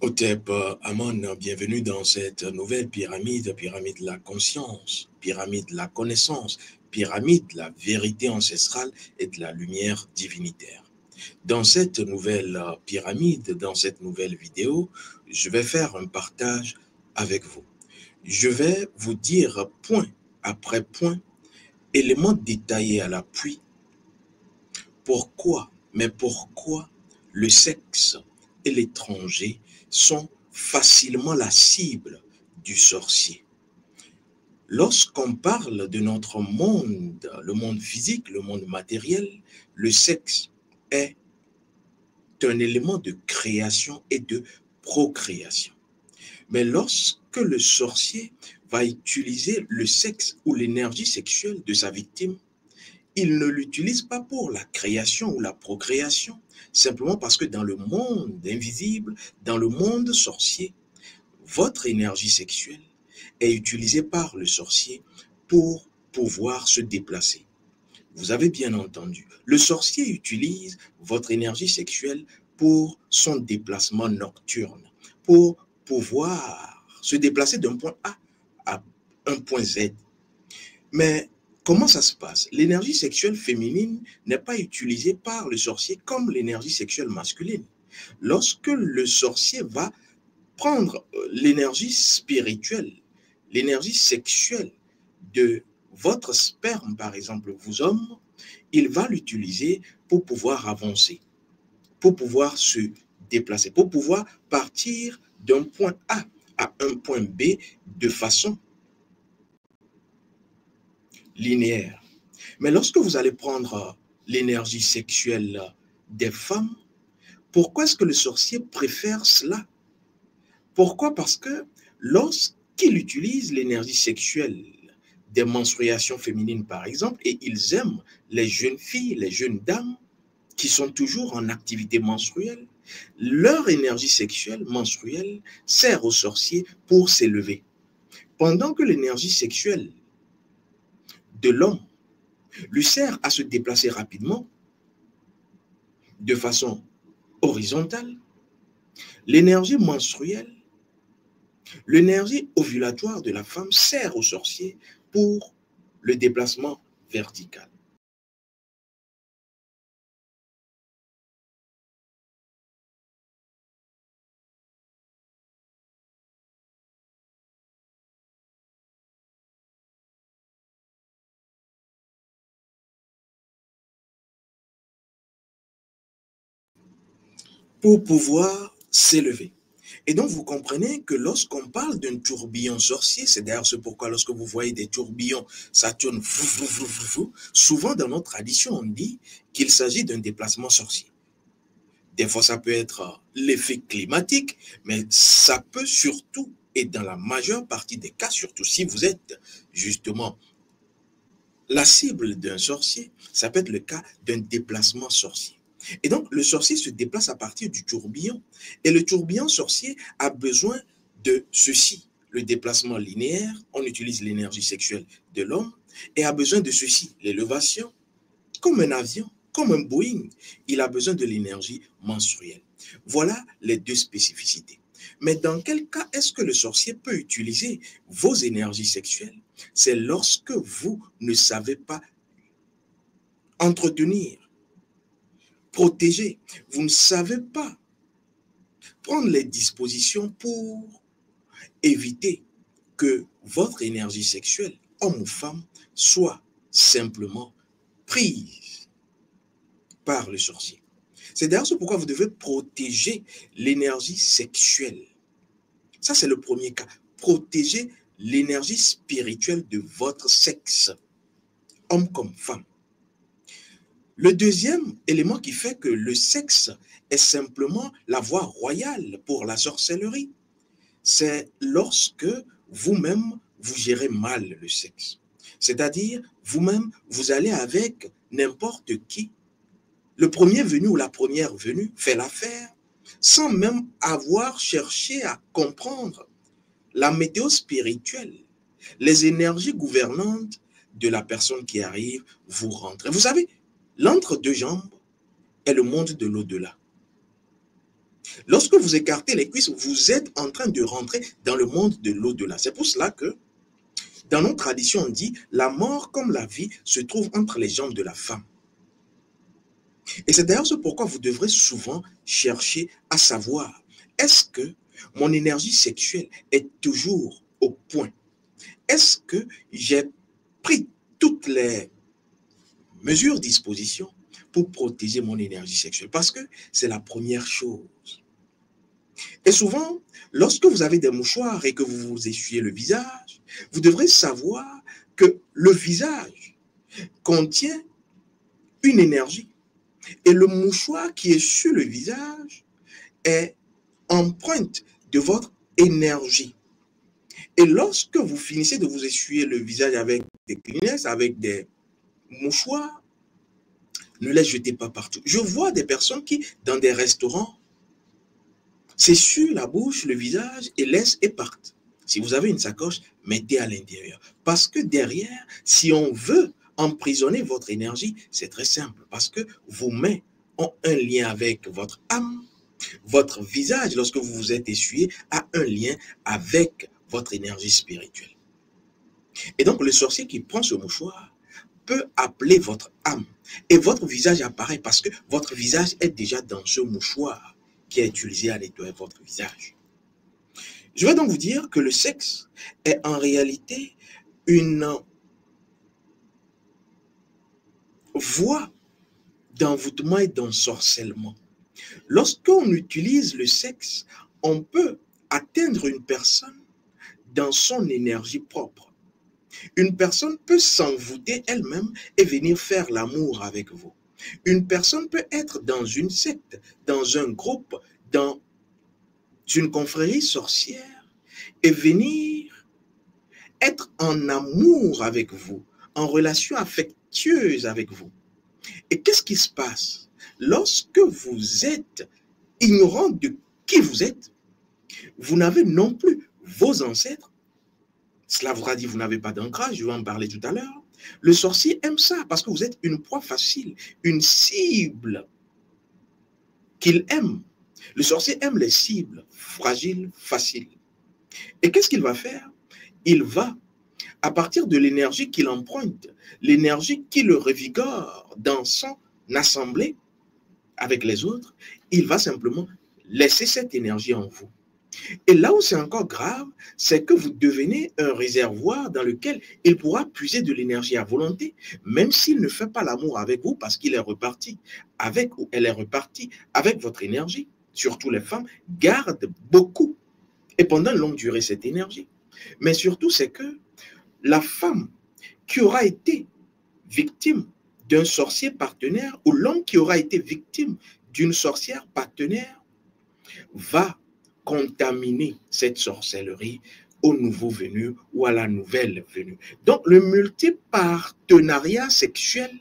Hotep Amon, bienvenue dans cette nouvelle pyramide, pyramide de la conscience, pyramide de la connaissance, pyramide de la vérité ancestrale et de la lumière divinitaire. Dans cette nouvelle pyramide, dans cette nouvelle vidéo, je vais faire un partage avec vous. Je vais vous dire point après point, éléments détaillés à l'appui, pourquoi le sexe et l'étranger sont facilement la cible du sorcier. Lorsqu'on parle de notre monde, le monde physique, le monde matériel, le sexe est un élément de création et de procréation. Mais lorsque le sorcier va utiliser le sexe ou l'énergie sexuelle de sa victime, il ne l'utilise pas pour la création ou la procréation, simplement parce que dans le monde invisible, dans le monde sorcier, votre énergie sexuelle est utilisée par le sorcier pour pouvoir se déplacer. Vous avez bien entendu, le sorcier utilise votre énergie sexuelle pour son déplacement nocturne, pour pouvoir se déplacer d'un point A à un point Z. Mais comment ça se passe? L'énergie sexuelle féminine n'est pas utilisée par le sorcier comme l'énergie sexuelle masculine. Lorsque le sorcier va prendre l'énergie spirituelle, l'énergie sexuelle de votre sperme, par exemple, vous hommes, il va l'utiliser pour pouvoir avancer, pour pouvoir se déplacer, pour pouvoir partir d'un point A à un point B de façon linéaire. Mais lorsque vous allez prendre l'énergie sexuelle des femmes, pourquoi est-ce que le sorcier préfère cela? Pourquoi? Parce que lorsqu'il utilise l'énergie sexuelle des menstruations féminines, par exemple, et ils aiment les jeunes filles, les jeunes dames qui sont toujours en activité menstruelle, leur énergie sexuelle menstruelle sert au sorcier pour s'élever. Pendant que l'énergie sexuelle de l'homme lui sert à se déplacer rapidement, de façon horizontale, l'énergie menstruelle, l'énergie ovulatoire de la femme sert au sorcier pour le déplacement vertical. Pour pouvoir s'élever. Et donc, vous comprenez que lorsqu'on parle d'un tourbillon sorcier, c'est d'ailleurs ce pourquoi lorsque vous voyez des tourbillons, ça tourne, souvent dans notre tradition, on dit qu'il s'agit d'un déplacement sorcier. Des fois, ça peut être l'effet climatique, mais ça peut surtout, et dans la majeure partie des cas, surtout si vous êtes justement la cible d'un sorcier, ça peut être le cas d'un déplacement sorcier. Et donc, le sorcier se déplace à partir du tourbillon. Et le tourbillon sorcier a besoin de ceci. Le déplacement linéaire, on utilise l'énergie sexuelle de l'homme, et a besoin de ceci, l'élévation, comme un avion, comme un Boeing. Il a besoin de l'énergie menstruelle. Voilà les deux spécificités. Mais dans quel cas est-ce que le sorcier peut utiliser vos énergies sexuelles? C'est lorsque vous ne savez pas entretenir, protéger, vous ne savez pas prendre les dispositions pour éviter que votre énergie sexuelle, homme ou femme, soit simplement prise par le sorcier. C'est d'ailleurs ce pourquoi vous devez protéger l'énergie sexuelle. Ça, c'est le premier cas. Protéger l'énergie spirituelle de votre sexe, homme comme femme. Le deuxième élément qui fait que le sexe est simplement la voie royale pour la sorcellerie, c'est lorsque vous-même, vous gérez mal le sexe. C'est-à-dire, vous-même, vous allez avec n'importe qui. Le premier venu ou la première venue fait l'affaire sans même avoir cherché à comprendre la météo spirituelle, les énergies gouvernantes de la personne qui arrive, vous rentrez. Vous savez, l'entre-deux-jambes est le monde de l'au-delà. Lorsque vous écartez les cuisses, vous êtes en train de rentrer dans le monde de l'au-delà. C'est pour cela que, dans nos traditions, on dit « la mort comme la vie se trouve entre les jambes de la femme ». Et c'est d'ailleurs ce pourquoi vous devrez souvent chercher à savoir, est-ce que mon énergie sexuelle est toujours au point? Est-ce que j'ai pris toutes les mesures, dispositions pour protéger mon énergie sexuelle? Parce que c'est la première chose. Et souvent, lorsque vous avez des mouchoirs et que vous vous essuyez le visage, vous devrez savoir que le visage contient une énergie. Et le mouchoir qui est sur le visage est empreinte de votre énergie. Et lorsque vous finissez de vous essuyer le visage avec des Kleenex, avec des mouchoirs, ne les jetez pas partout. Je vois des personnes qui, dans des restaurants, s'essuient la bouche, le visage et laissent et partent. Si vous avez une sacoche, mettez à l'intérieur. Parce que derrière, si on veut emprisonner votre énergie, c'est très simple. Parce que vos mains ont un lien avec votre âme. Votre visage, lorsque vous vous êtes essuyé, a un lien avec votre énergie spirituelle. Et donc, le sorcier qui prend ce mouchoir peut appeler votre âme. Et votre visage apparaît parce que votre visage est déjà dans ce mouchoir qui est utilisé à nettoyer votre visage. Je vais donc vous dire que le sexe est en réalité une voie d'envoûtement et d'ensorcellement. Lorsqu'on utilise le sexe, on peut atteindre une personne dans son énergie propre. Une personne peut s'envoûter elle-même et venir faire l'amour avec vous. Une personne peut être dans une secte, dans un groupe, dans une confrérie sorcière et venir être en amour avec vous, en relation affectueuse avec vous. Et qu'est-ce qui se passe? Lorsque vous êtes ignorant de qui vous êtes, vous n'avez non plus vos ancêtres. Cela voudra dire que vous n'avez pas d'ancrage, je vais en parler tout à l'heure. Le sorcier aime ça parce que vous êtes une proie facile, une cible qu'il aime. Le sorcier aime les cibles fragiles, faciles. Et qu'est-ce qu'il va faire? Il va, à partir de l'énergie qu'il emprunte, l'énergie qui le revigore dans son assemblée avec les autres, il va simplement laisser cette énergie en vous. Et là où c'est encore grave, c'est que vous devenez un réservoir dans lequel il pourra puiser de l'énergie à volonté, même s'il ne fait pas l'amour avec vous parce qu'il est reparti avec ou elle est repartie avec votre énergie. Surtout les femmes gardent beaucoup et pendant une longue durée cette énergie. Mais surtout, c'est que la femme qui aura été victime d'un sorcier partenaire ou l'homme qui aura été victime d'une sorcière partenaire va contaminer cette sorcellerie au nouveau venu ou à la nouvelle venue. Donc, le multipartenariat sexuel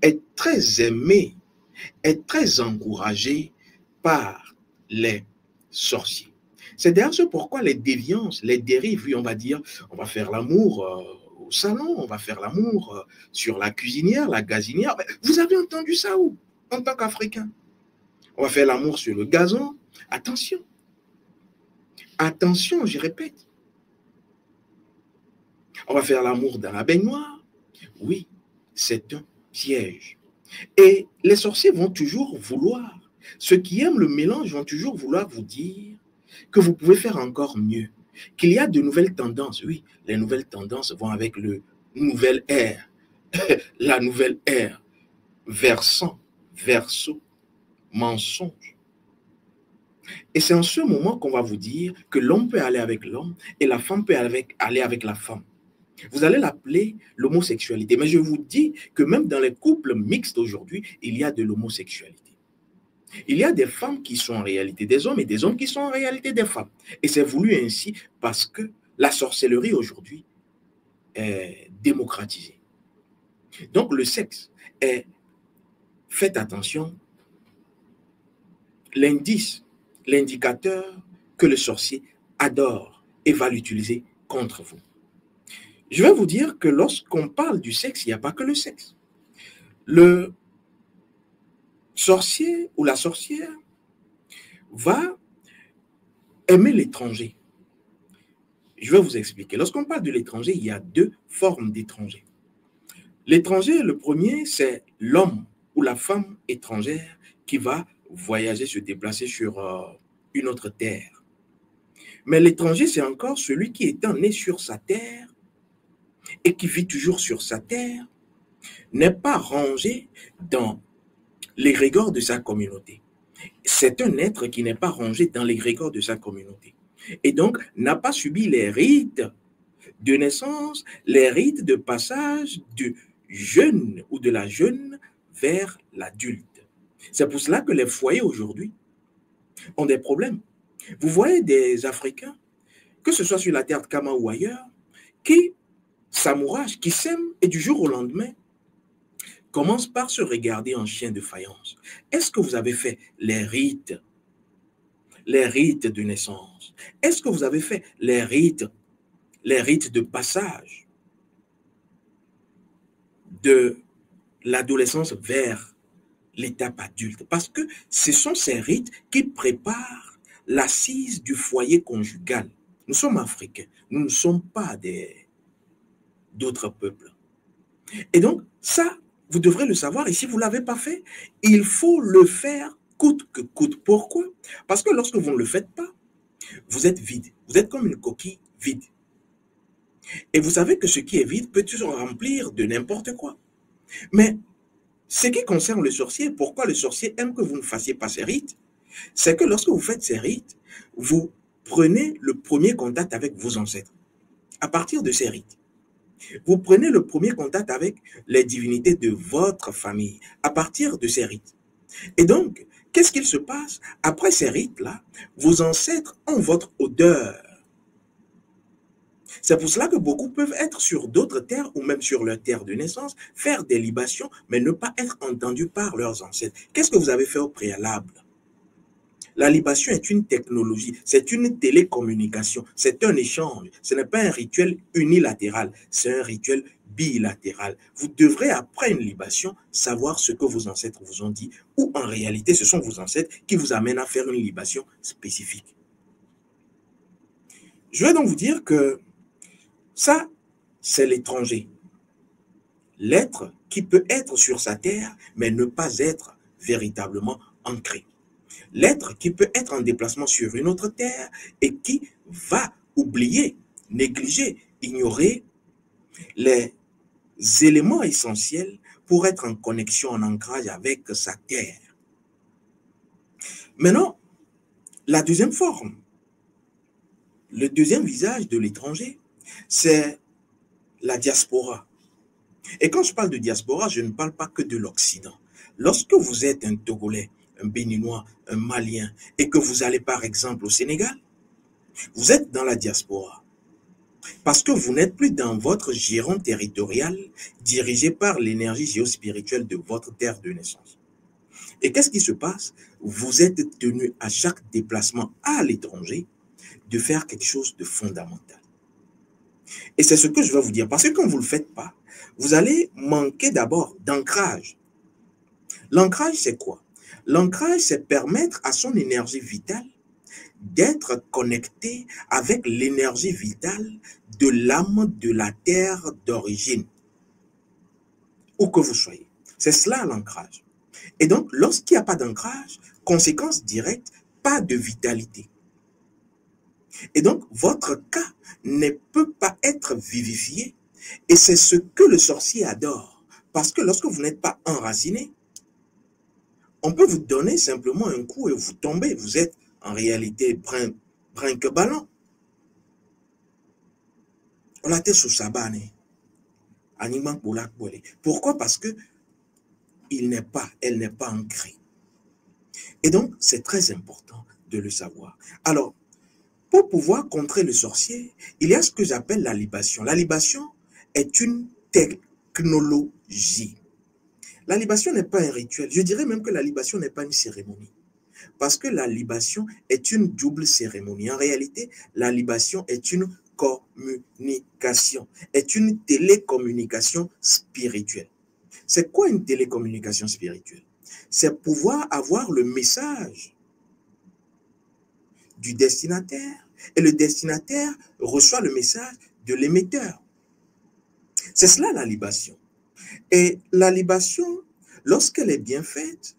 est très aimé, est très encouragé par les sorciers. C'est d'ailleurs ce pourquoi les déviances, les dérives, oui, on va dire, on va faire l'amour au salon, on va faire l'amour sur la cuisinière, la gazinière. Vous avez entendu ça où, en tant qu'Africain? On va faire l'amour sur le gazon. Attention. Attention, je répète. On va faire l'amour dans la baignoire. Oui, c'est un piège. Et les sorciers vont toujours vouloir, ceux qui aiment le mélange vont toujours vouloir vous dire que vous pouvez faire encore mieux, qu'il y a de nouvelles tendances. Oui, les nouvelles tendances vont avec le nouvel ère, la nouvelle ère, versant, verso, mensonge. Et c'est en ce moment qu'on va vous dire que l'homme peut aller avec l'homme et la femme peut aller avec la femme. Vous allez l'appeler l'homosexualité. Mais je vous dis que même dans les couples mixtes aujourd'hui, il y a de l'homosexualité. Il y a des femmes qui sont en réalité des hommes et des hommes qui sont en réalité des femmes. Et c'est voulu ainsi parce que la sorcellerie aujourd'hui est démocratisée. Donc le sexe est, faites attention, l'indice, l'indicateur que le sorcier adore et va l'utiliser contre vous. Je vais vous dire que lorsqu'on parle du sexe, il n'y a pas que le sexe. Le sorcier ou la sorcière va aimer l'étranger. Je vais vous expliquer. Lorsqu'on parle de l'étranger, il y a deux formes d'étrangers. L'étranger, le premier, c'est l'homme ou la femme étrangère qui va voyager, se déplacer sur une autre terre. Mais l'étranger, c'est encore celui qui étant né sur sa terre et qui vit toujours sur sa terre, n'est pas rangé dans l'égrégore de sa communauté. C'est un être qui n'est pas rangé dans l'égrégore de sa communauté. Et donc, n'a pas subi les rites de naissance, les rites de passage du jeune ou de la jeune vers l'adulte. C'est pour cela que les foyers aujourd'hui ont des problèmes. Vous voyez des Africains, que ce soit sur la terre de Kama ou ailleurs, qui s'amouragent, qui s'aiment et du jour au lendemain commencent par se regarder en chien de faïence. Est-ce que vous avez fait les rites de naissance? Est-ce que vous avez fait les rites de passage de l'adolescence vers l'étape adulte? Parce que ce sont ces rites qui préparent l'assise du foyer conjugal. Nous sommes africains, nous ne sommes pas d'autres peuples. Et donc, ça, vous devrez le savoir. Et si vous ne l'avez pas fait, il faut le faire coûte que coûte. Pourquoi? Parce que lorsque vous ne le faites pas, vous êtes vide. Vous êtes comme une coquille vide. Et vous savez que ce qui est vide peut se remplir de n'importe quoi. Mais ce qui concerne le sorcier, pourquoi le sorcier aime que vous ne fassiez pas ces rites, c'est que lorsque vous faites ces rites, vous prenez le premier contact avec vos ancêtres. À partir de ces rites, vous prenez le premier contact avec les divinités de votre famille à partir de ces rites. Et donc, qu'est-ce qu'il se passe? Après ces rites-là, vos ancêtres ont votre odeur. C'est pour cela que beaucoup peuvent être sur d'autres terres ou même sur leur terre de naissance, faire des libations, mais ne pas être entendus par leurs ancêtres. Qu'est-ce que vous avez fait au préalable? La libation est une technologie, c'est une télécommunication, c'est un échange. Ce n'est pas un rituel unilatéral, c'est un rituel bilatéral. Vous devrez, après une libation, savoir ce que vos ancêtres vous ont dit, ou en réalité, ce sont vos ancêtres qui vous amènent à faire une libation spécifique. Je vais donc vous dire que ça, c'est l'étranger. L'être qui peut être sur sa terre, mais ne pas être véritablement ancré. L'être qui peut être en déplacement sur une autre terre et qui va oublier, négliger, ignorer les éléments essentiels pour être en connexion, en ancrage avec sa terre. Maintenant, la deuxième forme, le deuxième visage de l'étranger, c'est la diaspora. Et quand je parle de diaspora, je ne parle pas que de l'Occident. Lorsque vous êtes un Togolais, un Béninois, un Malien, et que vous allez par exemple au Sénégal, vous êtes dans la diaspora. Parce que vous n'êtes plus dans votre giron territorial dirigé par l'énergie géospirituelle de votre terre de naissance. Et qu'est-ce qui se passe? Vous êtes tenu à chaque déplacement à l'étranger de faire quelque chose de fondamental. Et c'est ce que je vais vous dire. Parce que quand vous ne le faites pas, vous allez manquer d'abord d'ancrage. L'ancrage, c'est quoi? L'ancrage, c'est permettre à son énergie vitale d'être connecté avec l'énergie vitale de l'âme de la terre d'origine, où que vous soyez. C'est cela l'ancrage. Et donc, lorsqu'il n'y a pas d'ancrage, conséquence directe, pas de vitalité. Et donc, votre cas ne peut pas être vivifié. Et c'est ce que le sorcier adore. Parce que lorsque vous n'êtes pas enraciné, on peut vous donner simplement un coup et vous tombez. Vous êtes en réalité brinque-ballon. On l'a sous sabane. Pourquoi? Parce que elle n'est pas ancrée. Et donc, c'est très important de le savoir. Alors, pour pouvoir contrer le sorcier, il y a ce que j'appelle la libation. La libation est une technologie. La libation n'est pas un rituel. Je dirais même que la libation n'est pas une cérémonie. Parce que la libation est une double cérémonie. En réalité, la libation est une communication, est une télécommunication spirituelle. C'est quoi une télécommunication spirituelle? C'est pouvoir avoir le message du destinataire et le destinataire reçoit le message de l'émetteur. C'est cela la libation. Et la libation, lorsqu'elle est bien faite,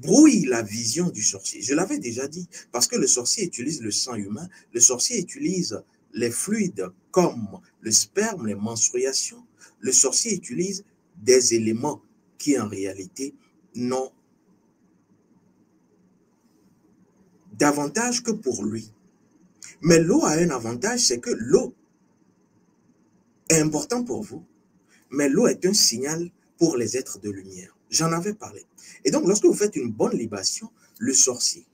brouille la vision du sorcier. Je l'avais déjà dit, parce que le sorcier utilise le sang humain, le sorcier utilise les fluides comme le sperme, les menstruations. Le sorcier utilise des éléments qui en réalité n'ont d'avantage que pour lui. Mais l'eau a un avantage, c'est que l'eau est importante pour vous, mais l'eau est un signal pour les êtres de lumière. J'en avais parlé. Et donc, lorsque vous faites une bonne libation, le sorcier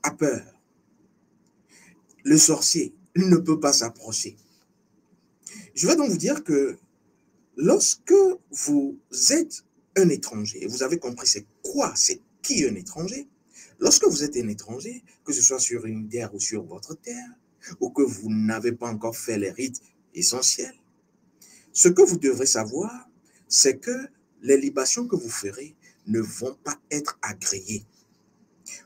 a peur. Le sorcier ne peut pas s'approcher. Je vais donc vous dire que lorsque vous êtes un étranger, et vous avez compris c'est quoi, c'est qui un étranger, lorsque vous êtes un étranger, que ce soit sur une terre ou sur votre terre, ou que vous n'avez pas encore fait les rites essentiels, ce que vous devrez savoir, c'est que les libations que vous ferez ne vont pas être agréées.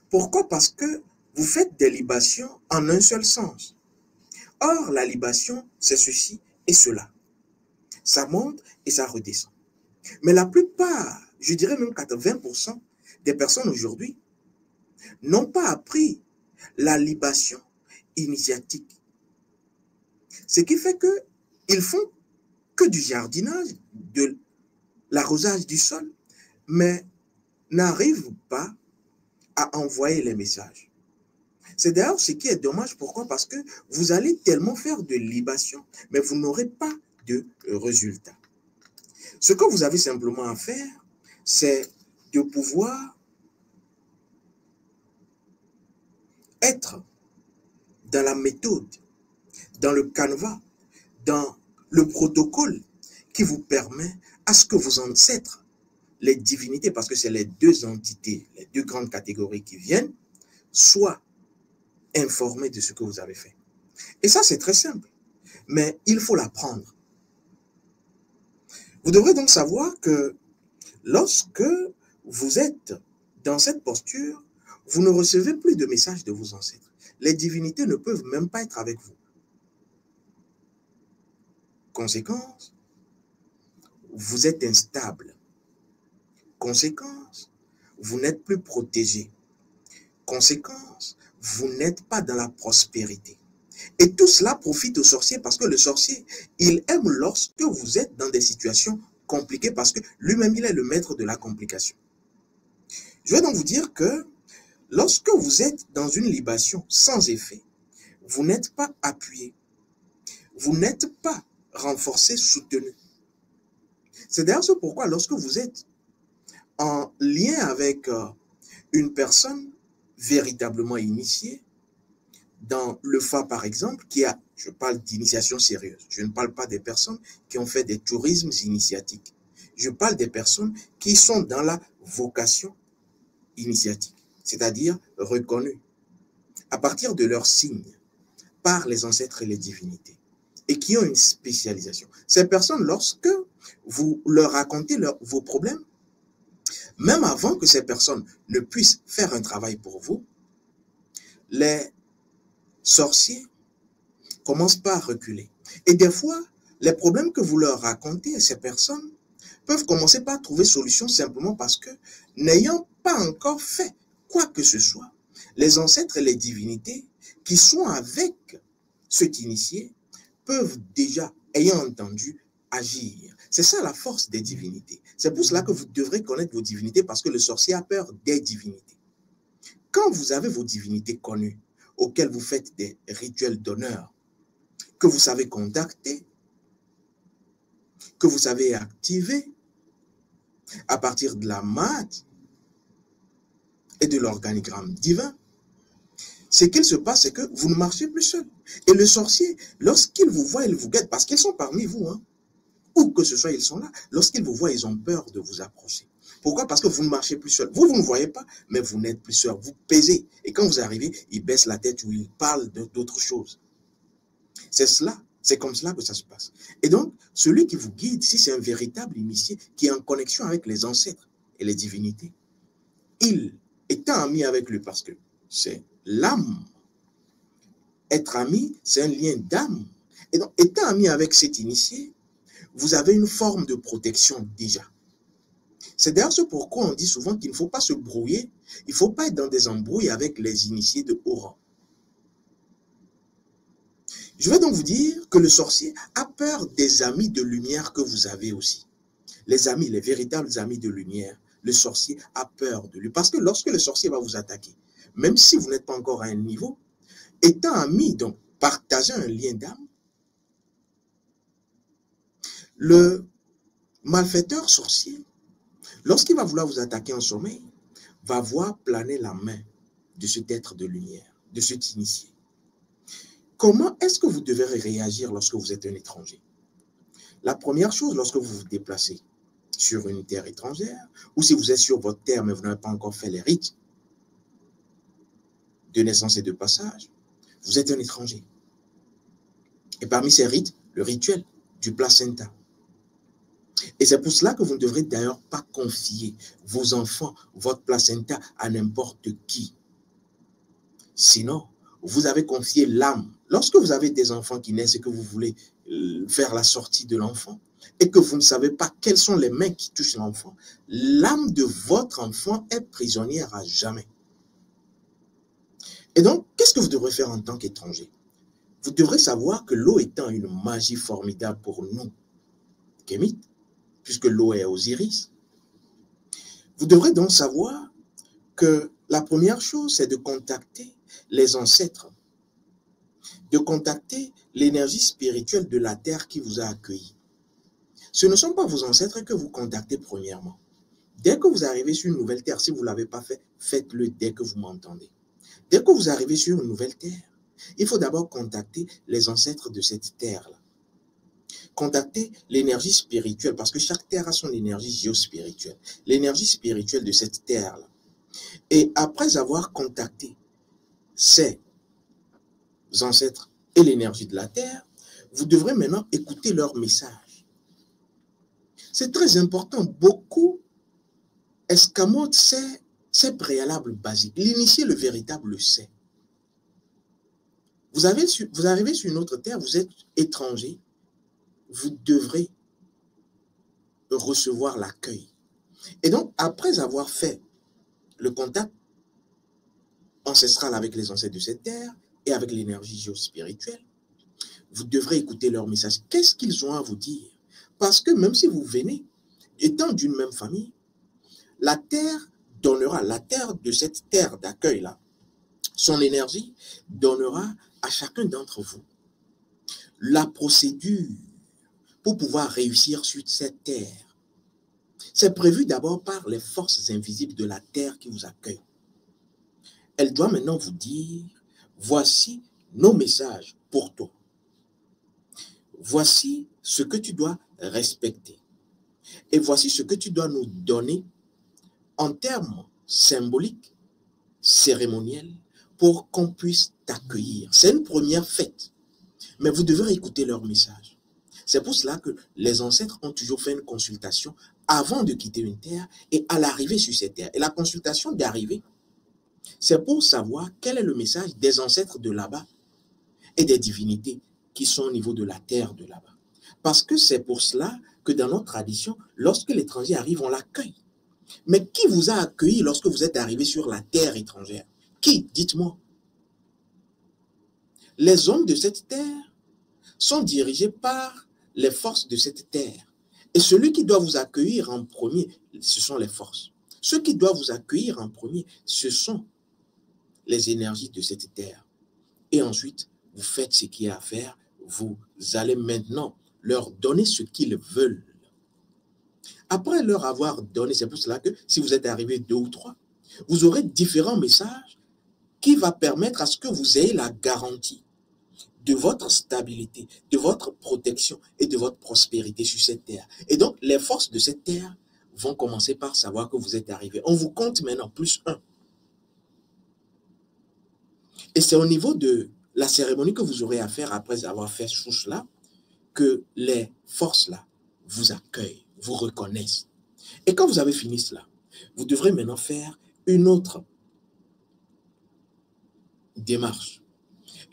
Pourquoi? Parce que vous faites des libations en un seul sens. Or, la libation, c'est ceci et cela. Ça monte et ça redescend. Mais la plupart, je dirais même 80% des personnes aujourd'hui, n'ont pas appris la libation initiatique. Ce qui fait qu'ils font que du jardinage, de l'arrosage du sol, mais n'arrivent pas à envoyer les messages. C'est d'ailleurs ce qui est dommage. Pourquoi? Parce que vous allez tellement faire de libation, mais vous n'aurez pas de résultat. Ce que vous avez simplement à faire, c'est de pouvoir être dans la méthode, dans le canevas, dans le protocole qui vous permet à ce que vos ancêtres, les divinités, parce que c'est les deux entités, les deux grandes catégories qui viennent, soient informés de ce que vous avez fait. Et ça, c'est très simple, mais il faut l'apprendre. Vous devrez donc savoir que lorsque vous êtes dans cette posture, vous ne recevez plus de messages de vos ancêtres. Les divinités ne peuvent même pas être avec vous. Conséquence, vous êtes instable. Conséquence, vous n'êtes plus protégé. Conséquence, vous n'êtes pas dans la prospérité. Et tout cela profite au sorcier parce que le sorcier, il aime lorsque vous êtes dans des situations compliquées parce que lui-même, il est le maître de la complication. Je vais donc vous dire que lorsque vous êtes dans une libation sans effet, vous n'êtes pas appuyé. Vous n'êtes pas renforcé, soutenu. C'est d'ailleurs ce pourquoi lorsque vous êtes en lien avec une personne véritablement initiée, dans le FA par exemple, je parle d'initiation sérieuse, je ne parle pas des personnes qui ont fait des tourismes initiatiques, je parle des personnes qui sont dans la vocation initiatique, c'est-à-dire reconnues à partir de leurs signes par les ancêtres et les divinités, et qui ont une spécialisation. Ces personnes, lorsque vous leur racontez vos problèmes, même avant que ces personnes ne puissent faire un travail pour vous, les sorciers commencent par reculer. Et des fois, les problèmes que vous leur racontez à ces personnes peuvent commencer par trouver solution simplement parce que, n'ayant pas encore fait quoi que ce soit, les ancêtres et les divinités qui sont avec cet initié peuvent déjà, ayant entendu, agir. C'est ça la force des divinités. C'est pour cela que vous devrez connaître vos divinités parce que le sorcier a peur des divinités. Quand vous avez vos divinités connues, auxquelles vous faites des rituels d'honneur, que vous savez contacter, que vous savez activer à partir de la maths et de l'organigramme divin, ce qu'il se passe, c'est que vous ne marchez plus seul. Et le sorcier, lorsqu'il vous voit, il vous guette, parce qu'ils sont parmi vous, hein, où que ce soit, ils sont là. Lorsqu'ils vous voient, ils ont peur de vous approcher. Pourquoi? Parce que vous ne marchez plus seul. Vous ne voyez pas, mais vous n'êtes plus seul. Vous pesez. Et quand vous arrivez, ils baissent la tête ou ils parlent d'autres choses. C'est cela. C'est comme cela que ça se passe. Et donc, celui qui vous guide, si c'est un véritable initié qui est en connexion avec les ancêtres et les divinités, il étant ami avec lui, parce que c'est l'âme. Être ami, c'est un lien d'âme. Et donc, étant ami avec cet initié, vous avez une forme de protection déjà. C'est d'ailleurs ce pourquoi on dit souvent qu'il ne faut pas se brouiller, il ne faut pas être dans des embrouilles avec les initiés de haut rang. Je vais donc vous dire que le sorcier a peur des amis de lumière que vous avez aussi. Les amis, les véritables amis de lumière, le sorcier a peur de lui. Parce que lorsque le sorcier va vous attaquer, même si vous n'êtes pas encore à un niveau, étant ami, donc partageant un lien d'âme, le malfaiteur sorcier, lorsqu'il va vouloir vous attaquer en sommeil, va voir planer la main de cet être de lumière, de cet initié. Comment est-ce que vous devez réagir lorsque vous êtes un étranger? La première chose, lorsque vous vous déplacez sur une terre étrangère, ou si vous êtes sur votre terre mais vous n'avez pas encore fait les rites de naissance et de passage, vous êtes un étranger. Et parmi ces rites, le rituel du placenta. Et c'est pour cela que vous ne devrez d'ailleurs pas confier vos enfants, votre placenta à n'importe qui. Sinon, vous avez confié l'âme. Lorsque vous avez des enfants qui naissent et que vous voulez faire la sortie de l'enfant, et que vous ne savez pas quelles sont les mains qui touchent l'enfant, l'âme de votre enfant est prisonnière à jamais. Et donc, qu'est-ce que vous devrez faire en tant qu'étranger? Vous devrez savoir que l'eau étant une magie formidable pour nous, Kémites, puisque l'eau est Osiris, vous devrez donc savoir que la première chose, c'est de contacter les ancêtres, de contacter l'énergie spirituelle de la terre qui vous a accueilli. Ce ne sont pas vos ancêtres que vous contactez premièrement. Dès que vous arrivez sur une nouvelle terre, si vous ne l'avez pas fait, faites-le dès que vous m'entendez. Dès que vous arrivez sur une nouvelle terre, il faut d'abord contacter les ancêtres de cette terre-là. Contacter l'énergie spirituelle, parce que chaque terre a son énergie géospirituelle. L'énergie spirituelle de cette terre-là. Et après avoir contacté ces ancêtres et l'énergie de la terre, vous devrez maintenant écouter leur message. C'est très important. Beaucoup escamotent ces préalables basiques. L'initié, le véritable, le sait. Vous arrivez sur une autre terre, vous êtes étranger, vous devrez recevoir l'accueil. Et donc, après avoir fait le contact ancestral avec les ancêtres de cette terre et avec l'énergie géospirituelle, vous devrez écouter leur message. Qu'est-ce qu'ils ont à vous dire? Parce que même si vous venez, étant d'une même famille, la terre donnera, la terre de cette terre d'accueil-là, son énergie donnera à chacun d'entre vous la procédure pour pouvoir réussir sur cette terre. C'est prévu d'abord par les forces invisibles de la terre qui vous accueillent. Elle doit maintenant vous dire, voici nos messages pour toi. Voici ce que tu dois respecter. Et voici ce que tu dois nous donner en termes symboliques, cérémoniels, pour qu'on puisse t'accueillir. C'est une première fête, mais vous devrez écouter leur message. C'est pour cela que les ancêtres ont toujours fait une consultation avant de quitter une terre et à l'arrivée sur cette terre. Et la consultation d'arrivée, c'est pour savoir quel est le message des ancêtres de là-bas et des divinités qui sont au niveau de la terre de là-bas. Parce que c'est pour cela que dans notre tradition, lorsque l'étranger arrive, on l'accueille. Mais qui vous a accueilli lorsque vous êtes arrivé sur la terre étrangère? Qui? Dites-moi. Les hommes de cette terre sont dirigés par les forces de cette terre. Et celui qui doit vous accueillir en premier, ce sont les forces. Ceux qui doivent vous accueillir en premier, ce sont les énergies de cette terre. Et ensuite, vous faites ce qu'il y a à faire. Vous allez maintenant leur donner ce qu'ils veulent. Après leur avoir donné, c'est pour cela que si vous êtes arrivé 2 ou 3, vous aurez différents messages qui vont permettre à ce que vous ayez la garantie de votre stabilité, de votre protection et de votre prospérité sur cette terre. Et donc, les forces de cette terre vont commencer par savoir que vous êtes arrivé. On vous compte maintenant +1. Et c'est au niveau de la cérémonie que vous aurez à faire après avoir fait ce chose-là que les forces-là vous accueillent, vous reconnaissent. Et quand vous avez fini cela, vous devrez maintenant faire une autre démarche.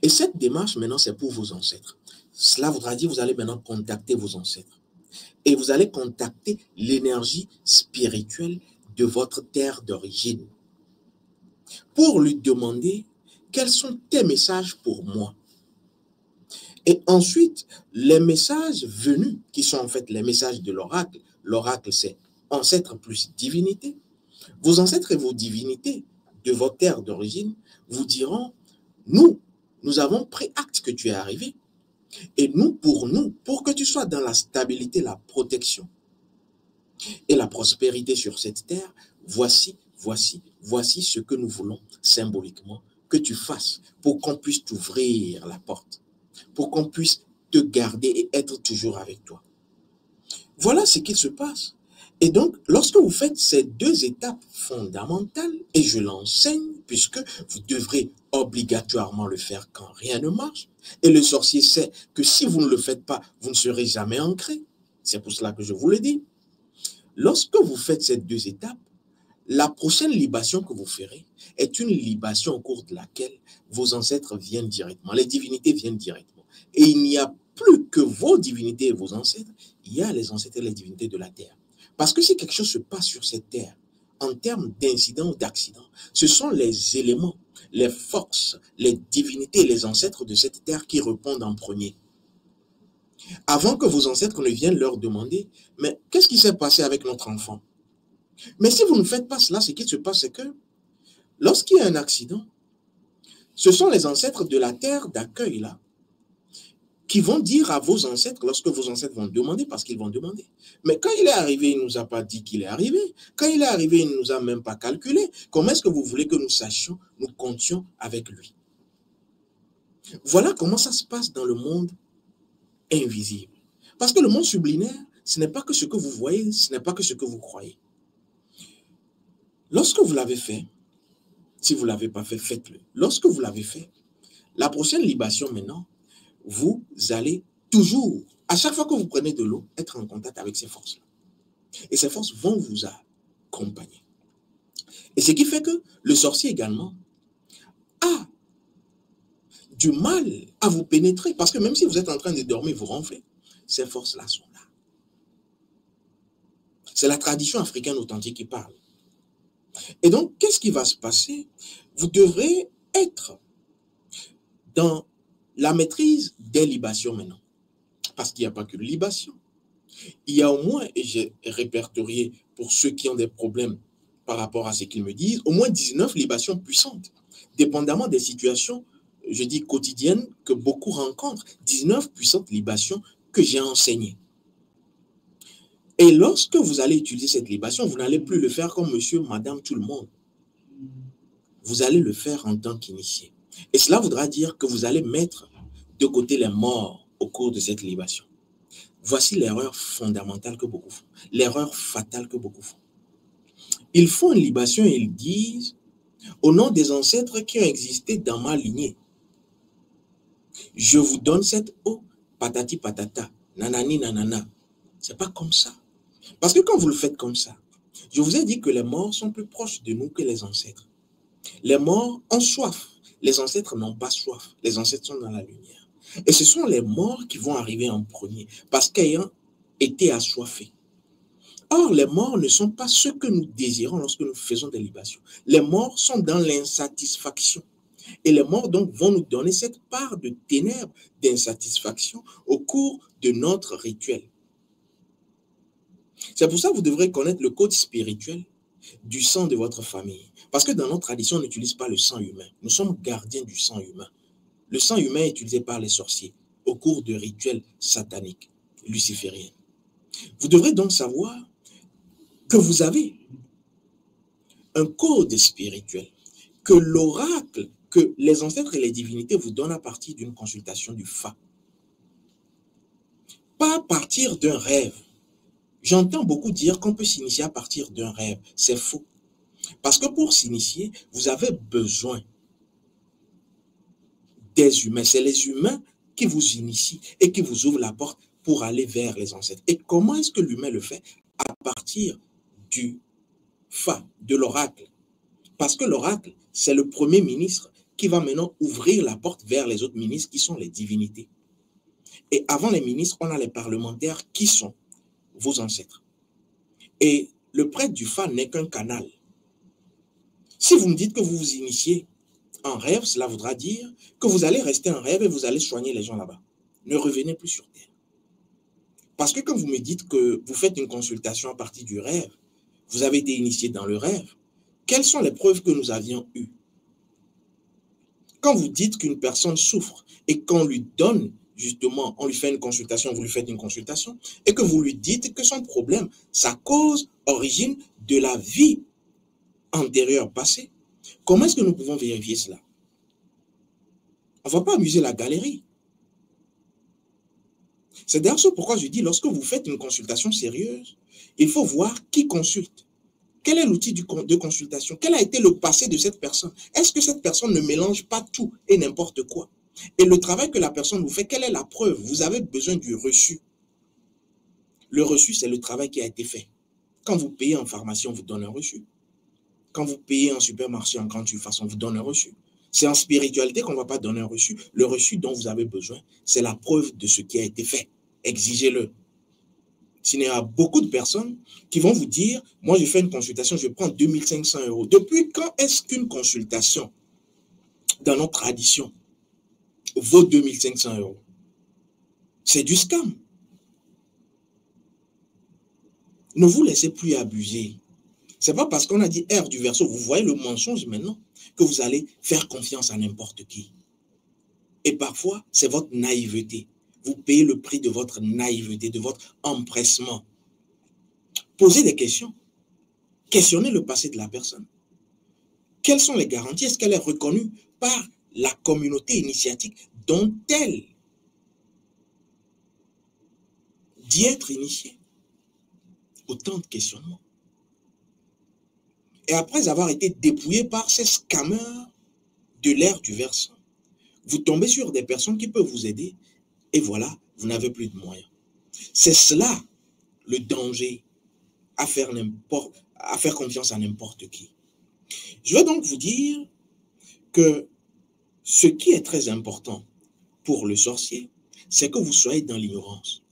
Et cette démarche, maintenant, c'est pour vos ancêtres. Cela voudra dire que vous allez maintenant contacter vos ancêtres. Et vous allez contacter l'énergie spirituelle de votre terre d'origine pour lui demander quels sont tes messages pour moi. Et ensuite, les messages venus, qui sont en fait les messages de l'oracle. L'oracle, c'est ancêtre plus divinité. Vos ancêtres et vos divinités de votre terre d'origine vous diront, nous avons pris acte que tu es arrivé. Et nous, pour que tu sois dans la stabilité, la protection et la prospérité sur cette terre, voici ce que nous voulons symboliquement que tu fasses pour qu'on puisse t'ouvrir la porte, pour qu'on puisse te garder et être toujours avec toi. Voilà ce qu'il se passe. Et donc, lorsque vous faites ces deux étapes fondamentales, et je l'enseigne, puisque vous devrez obligatoirement le faire quand rien ne marche, et le sorcier sait que si vous ne le faites pas, vous ne serez jamais ancré. C'est pour cela que je vous le dis. Lorsque vous faites ces deux étapes, la prochaine libation que vous ferez est une libation au cours de laquelle vos ancêtres viennent directement, les divinités viennent directement. Et il n'y a plus que vos divinités et vos ancêtres, il y a les ancêtres et les divinités de la terre. Parce que si quelque chose se passe sur cette terre, en termes d'incidents ou d'accidents, ce sont les éléments, les forces, les divinités et les ancêtres de cette terre qui répondent en premier. Avant que vos ancêtres ne viennent leur demander, mais qu'est-ce qui s'est passé avec notre enfant? Mais si vous ne faites pas cela, ce qui se passe, c'est que lorsqu'il y a un accident, ce sont les ancêtres de la terre d'accueil là qui vont dire à vos ancêtres, lorsque vos ancêtres vont demander, parce qu'ils vont demander. Mais quand il est arrivé, il ne nous a pas dit qu'il est arrivé. Quand il est arrivé, il ne nous a même pas calculé. Comment est-ce que vous voulez que nous sachions, nous comptions avec lui? Voilà comment ça se passe dans le monde invisible. Parce que le monde subliminaire, ce n'est pas que ce que vous voyez, ce n'est pas que ce que vous croyez. Lorsque vous l'avez fait, si vous ne l'avez pas fait, faites-le. Lorsque vous l'avez fait, la prochaine libation maintenant, vous allez toujours, à chaque fois que vous prenez de l'eau, être en contact avec ces forces-là. Et ces forces vont vous accompagner. Et ce qui fait que le sorcier également a du mal à vous pénétrer, parce que même si vous êtes en train de dormir, vous ronflez, ces forces-là sont là. C'est la tradition africaine authentique qui parle. Et donc, qu'est-ce qui va se passer? Vous devrez être dans la maîtrise des libations maintenant. Parce qu'il n'y a pas que de libation. Il y a au moins, et j'ai répertorié pour ceux qui ont des problèmes par rapport à ce qu'ils me disent, au moins 19 libations puissantes, dépendamment des situations, je dis quotidiennes, que beaucoup rencontrent. 19 puissantes libations que j'ai enseignées. Et lorsque vous allez utiliser cette libation, vous n'allez plus le faire comme monsieur, madame, tout le monde. Vous allez le faire en tant qu'initié. Et cela voudra dire que vous allez mettre de côté les morts au cours de cette libation. Voici l'erreur fondamentale que beaucoup font, l'erreur fatale que beaucoup font. Ils font une libation et ils disent, au nom des ancêtres qui ont existé dans ma lignée, je vous donne cette eau, patati patata, nanani nanana. C'est pas comme ça. Parce que quand vous le faites comme ça, je vous ai dit que les morts sont plus proches de nous que les ancêtres. Les morts ont soif. Les ancêtres n'ont pas soif. Les ancêtres sont dans la lumière. Et ce sont les morts qui vont arriver en premier, parce qu'ayant été assoiffés. Or, les morts ne sont pas ce que nous désirons lorsque nous faisons des libations. Les morts sont dans l'insatisfaction. Et les morts, donc, vont nous donner cette part de ténèbres, d'insatisfaction au cours de notre rituel. C'est pour ça que vous devrez connaître le code spirituel du sang de votre famille. Parce que dans notre tradition, on n'utilise pas le sang humain. Nous sommes gardiens du sang humain. Le sang humain est utilisé par les sorciers au cours de rituels sataniques, lucifériens. Vous devrez donc savoir que vous avez un code spirituel, que l'oracle, que les ancêtres et les divinités vous donnent à partir d'une consultation du Fa. Pas à partir d'un rêve. J'entends beaucoup dire qu'on peut s'initier à partir d'un rêve. C'est faux. Parce que pour s'initier, vous avez besoin des humains. C'est les humains qui vous initient et qui vous ouvrent la porte pour aller vers les ancêtres. Et comment est-ce que l'humain le fait? À partir du Fa, de l'oracle. Parce que l'oracle, c'est le premier ministre qui va maintenant ouvrir la porte vers les autres ministres qui sont les divinités. Et avant les ministres, on a les parlementaires qui sont vos ancêtres. Et le prêtre du Fa n'est qu'un canal. Si vous me dites que vous vous initiez en rêve, cela voudra dire que vous allez rester en rêve et vous allez soigner les gens là-bas. Ne revenez plus sur terre. Parce que quand vous me dites que vous faites une consultation à partir du rêve, vous avez été initié dans le rêve, quelles sont les preuves que nous avions eues? Quand vous dites qu'une personne souffre et qu'on lui donne, justement, on lui fait une consultation, vous lui faites une consultation, et que vous lui dites que son problème, sa cause, origine de la vie antérieure passée, comment est-ce que nous pouvons vérifier cela? On ne va pas amuser la galerie. C'est d'ailleurs ce pourquoi je dis, lorsque vous faites une consultation sérieuse, il faut voir qui consulte. Quel est l'outil de consultation? Quel a été le passé de cette personne? Est-ce que cette personne ne mélange pas tout et n'importe quoi? Et le travail que la personne vous fait, quelle est la preuve? Vous avez besoin du reçu. Le reçu, c'est le travail qui a été fait. Quand vous payez en pharmacie, on vous donne un reçu. Quand vous payez en supermarché, en grande surface, on vous donne un reçu. C'est en spiritualité qu'on ne va pas donner un reçu. Le reçu dont vous avez besoin, c'est la preuve de ce qui a été fait. Exigez-le. S'il y a beaucoup de personnes qui vont vous dire, moi je fais une consultation, je prends 2500 €. Depuis quand est-ce qu'une consultation dans notre tradition vaut 2500 €? C'est du scam. Ne vous laissez plus abuser. Ce n'est pas parce qu'on a dit R du verseau, vous voyez le mensonge maintenant, que vous allez faire confiance à n'importe qui. Et parfois, c'est votre naïveté. Vous payez le prix de votre naïveté, de votre empressement. Posez des questions. Questionnez le passé de la personne. Quelles sont les garanties? Est-ce qu'elle est reconnue par la communauté initiatique dont elle dit être initiée? Autant de questionnements. Et après avoir été dépouillé par ces scammers de l'ère du versant, vous tombez sur des personnes qui peuvent vous aider et voilà, vous n'avez plus de moyens. C'est cela le danger à faire confiance à n'importe qui. Je vais donc vous dire que ce qui est très important pour le sorcier, c'est que vous soyez dans l'ignorance.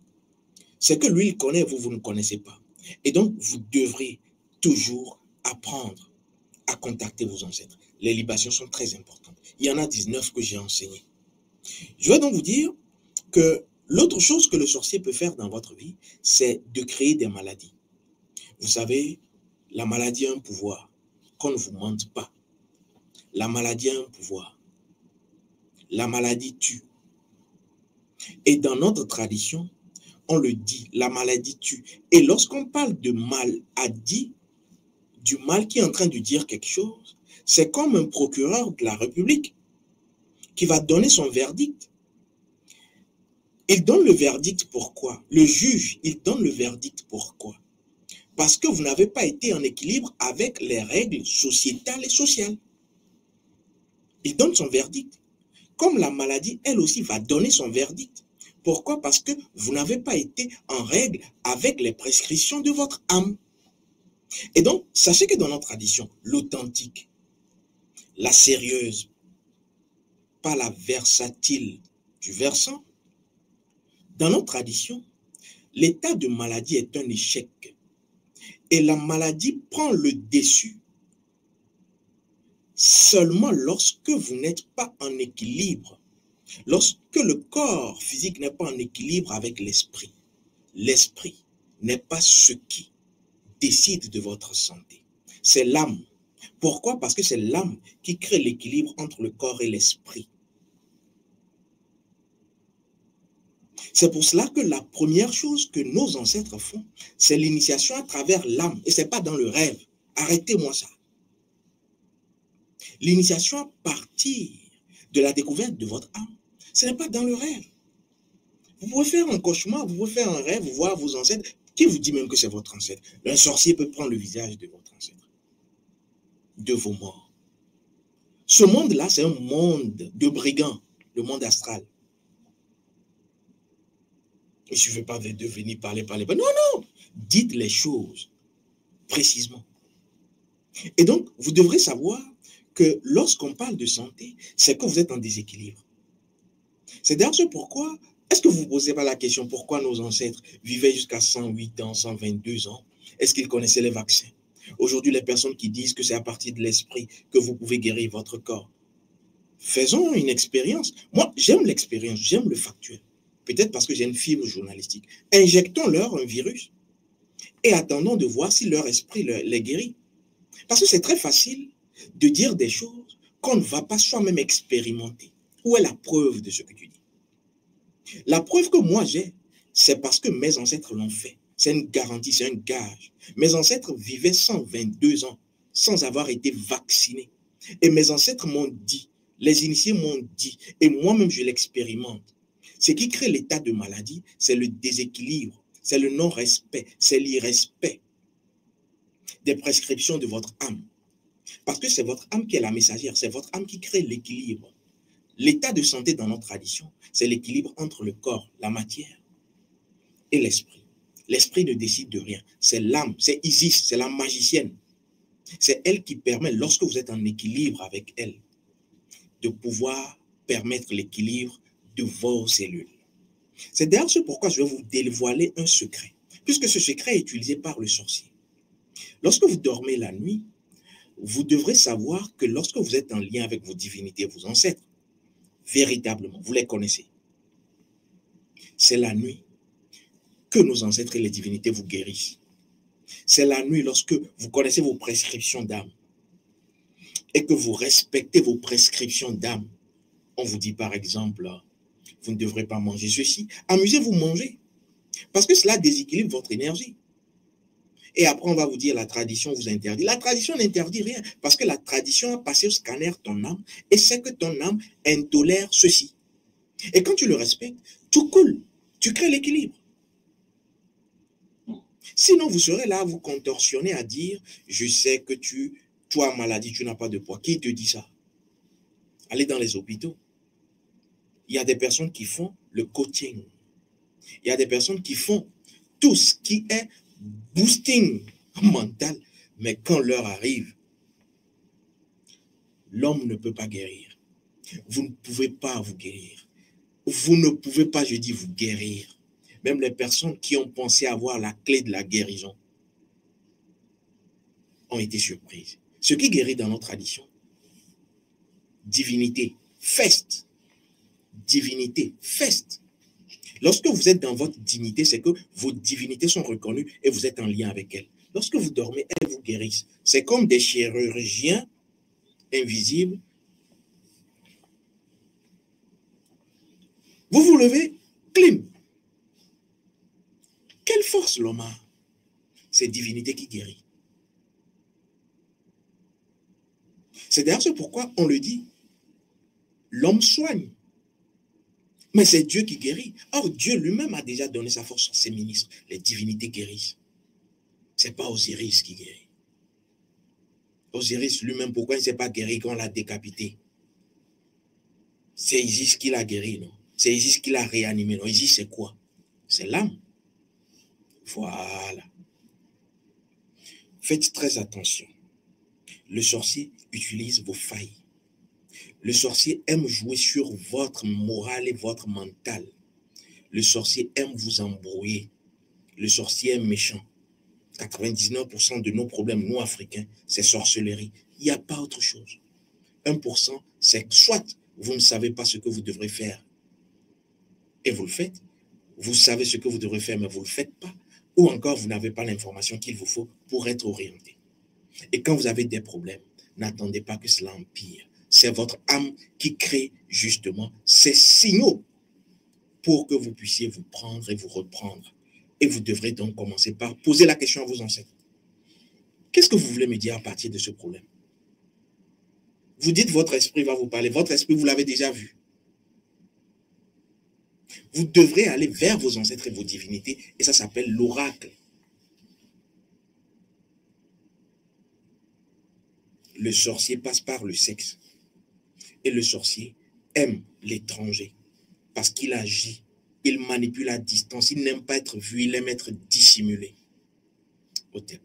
C'est que lui, il connaît, vous ne connaissez pas. Et donc, vous devrez toujours apprendre à contacter vos ancêtres. Les libations sont très importantes. Il y en a 19 que j'ai enseignées. Je vais donc vous dire que l'autre chose que le sorcier peut faire dans votre vie, c'est de créer des maladies. Vous savez, la maladie a un pouvoir, qu'on ne vous mente pas. La maladie a un pouvoir. La maladie tue. Et dans notre tradition, on le dit, la maladie tue. Et lorsqu'on parle de maladie, du mal qui est en train de dire quelque chose, c'est comme un procureur de la République qui va donner son verdict. Il donne le verdict pourquoi? Le juge, il donne le verdict pourquoi? Parce que vous n'avez pas été en équilibre avec les règles sociétales et sociales. Il donne son verdict. Comme la maladie, elle aussi va donner son verdict. Pourquoi? Parce que vous n'avez pas été en règle avec les prescriptions de votre âme. Et donc, sachez que dans notre tradition, l'authentique, la sérieuse, pas la versatile du versant, dans notre tradition, l'état de maladie est un échec. Et la maladie prend le dessus seulement lorsque vous n'êtes pas en équilibre, lorsque le corps physique n'est pas en équilibre avec l'esprit. L'esprit n'est pas ce qui décide de votre santé. C'est l'âme. Pourquoi? Parce que c'est l'âme qui crée l'équilibre entre le corps et l'esprit. C'est pour cela que la première chose que nos ancêtres font, c'est l'initiation à travers l'âme. Et ce n'est pas dans le rêve. Arrêtez-moi ça. L'initiation à partir de la découverte de votre âme, ce n'est pas dans le rêve. Vous pouvez faire un cauchemar, vous pouvez faire un rêve, voir vos ancêtres. Qui vous dit même que c'est votre ancêtre? Un sorcier peut prendre le visage de votre ancêtre, de vos morts. Ce monde-là, c'est un monde de brigands, le monde astral. Il ne suffit pas de venir parler. Non, non, dites les choses précisément. Et donc, vous devrez savoir que lorsqu'on parle de santé, c'est que vous êtes en déséquilibre. C'est d'ailleurs ce pourquoi, est-ce que vous ne vous posez pas la question pourquoi nos ancêtres vivaient jusqu'à 108 ans, 122 ans? Est-ce qu'ils connaissaient les vaccins? Aujourd'hui, les personnes qui disent que c'est à partir de l'esprit que vous pouvez guérir votre corps. Faisons une expérience. Moi, j'aime l'expérience, j'aime le factuel. Peut-être parce que j'ai une fibre journalistique. Injectons-leur un virus et attendons de voir si leur esprit les guérit. Parce que c'est très facile de dire des choses qu'on ne va pas soi-même expérimenter. Où est la preuve de ce que tu dis? La preuve que moi j'ai, c'est parce que mes ancêtres l'ont fait. C'est une garantie, c'est un gage. Mes ancêtres vivaient 122 ans sans avoir été vaccinés. Et mes ancêtres m'ont dit, les initiés m'ont dit, et moi-même je l'expérimente. Ce qui crée l'état de maladie, c'est le déséquilibre, c'est le non-respect, c'est l'irrespect des prescriptions de votre âme. Parce que c'est votre âme qui est la messagère, c'est votre âme qui crée l'équilibre. L'état de santé dans notre tradition, c'est l'équilibre entre le corps, la matière et l'esprit. L'esprit ne décide de rien. C'est l'âme, c'est Isis, c'est la magicienne. C'est elle qui permet, lorsque vous êtes en équilibre avec elle, de pouvoir permettre l'équilibre de vos cellules. C'est d'ailleurs ce pourquoi je vais vous dévoiler un secret, puisque ce secret est utilisé par le sorcier. Lorsque vous dormez la nuit, vous devrez savoir que lorsque vous êtes en lien avec vos divinités, vos ancêtres, véritablement, vous les connaissez. C'est la nuit que nos ancêtres et les divinités vous guérissent. C'est la nuit lorsque vous connaissez vos prescriptions d'âme et que vous respectez vos prescriptions d'âme. On vous dit par exemple, vous ne devrez pas manger ceci. Amusez-vous, mangez. Parce que cela déséquilibre votre énergie. Et après, on va vous dire la tradition vous interdit. La tradition n'interdit rien parce que la tradition a passé au scanner ton âme et sait que ton âme intolère ceci. Et quand tu le respectes, tout coule. Tu crées l'équilibre. Sinon, vous serez là à vous contorsionner, à dire, je sais que toi, maladie, tu n'as pas de poids. Qui te dit ça? Allez dans les hôpitaux. Il y a des personnes qui font le coaching. Il y a des personnes qui font tout ce qui est boosting mental. Mais quand l'heure arrive, l'homme ne peut pas guérir. Vous ne pouvez pas vous guérir. Vous ne pouvez pas, je dis, vous guérir. Même les personnes qui ont pensé avoir la clé de la guérison ont été surprises. Ce qui guérit dans notre tradition, divinité, feste. Divinité, feste. Lorsque vous êtes dans votre dignité, c'est que vos divinités sont reconnues et vous êtes en lien avec elles. Lorsque vous dormez, elles vous guérissent. C'est comme des chirurgiens invisibles. Vous vous levez, clim. Quelle force l'homme a? C'est divinité qui guérit. C'est d'ailleurs ce pourquoi on le dit. L'homme soigne. Mais c'est Dieu qui guérit. Or, Dieu lui-même a déjà donné sa force à ses ministres. Les divinités guérissent. Ce n'est pas Osiris qui guérit. Osiris lui-même, pourquoi il ne s'est pas guéri quand on l'a décapité? C'est Isis qui l'a guéri, non? C'est Isis qui l'a réanimé, non? Isis, c'est quoi? C'est l'âme. Voilà. Faites très attention. Le sorcier utilise vos failles. Le sorcier aime jouer sur votre morale et votre mental. Le sorcier aime vous embrouiller. Le sorcier est méchant. 99% de nos problèmes, nous, Africains, c'est sorcellerie. Il n'y a pas autre chose. 1%, c'est soit vous ne savez pas ce que vous devrez faire et vous le faites. Vous savez ce que vous devrez faire, mais vous ne le faites pas. Ou encore, vous n'avez pas l'information qu'il vous faut pour être orienté. Et quand vous avez des problèmes, n'attendez pas que cela empire. C'est votre âme qui crée justement ces signaux pour que vous puissiez vous prendre et vous reprendre. Et vous devrez donc commencer par poser la question à vos ancêtres. Qu'est-ce que vous voulez me dire à partir de ce problème? Vous dites votre esprit va vous parler. Votre esprit, vous l'avez déjà vu. Vous devrez aller vers vos ancêtres et vos divinités. Et ça s'appelle l'oracle. Le sorcier passe par le sexe. Et le sorcier aime l'étranger parce qu'il agit. Il manipule à distance. Il n'aime pas être vu. Il aime être dissimulé. Au thème.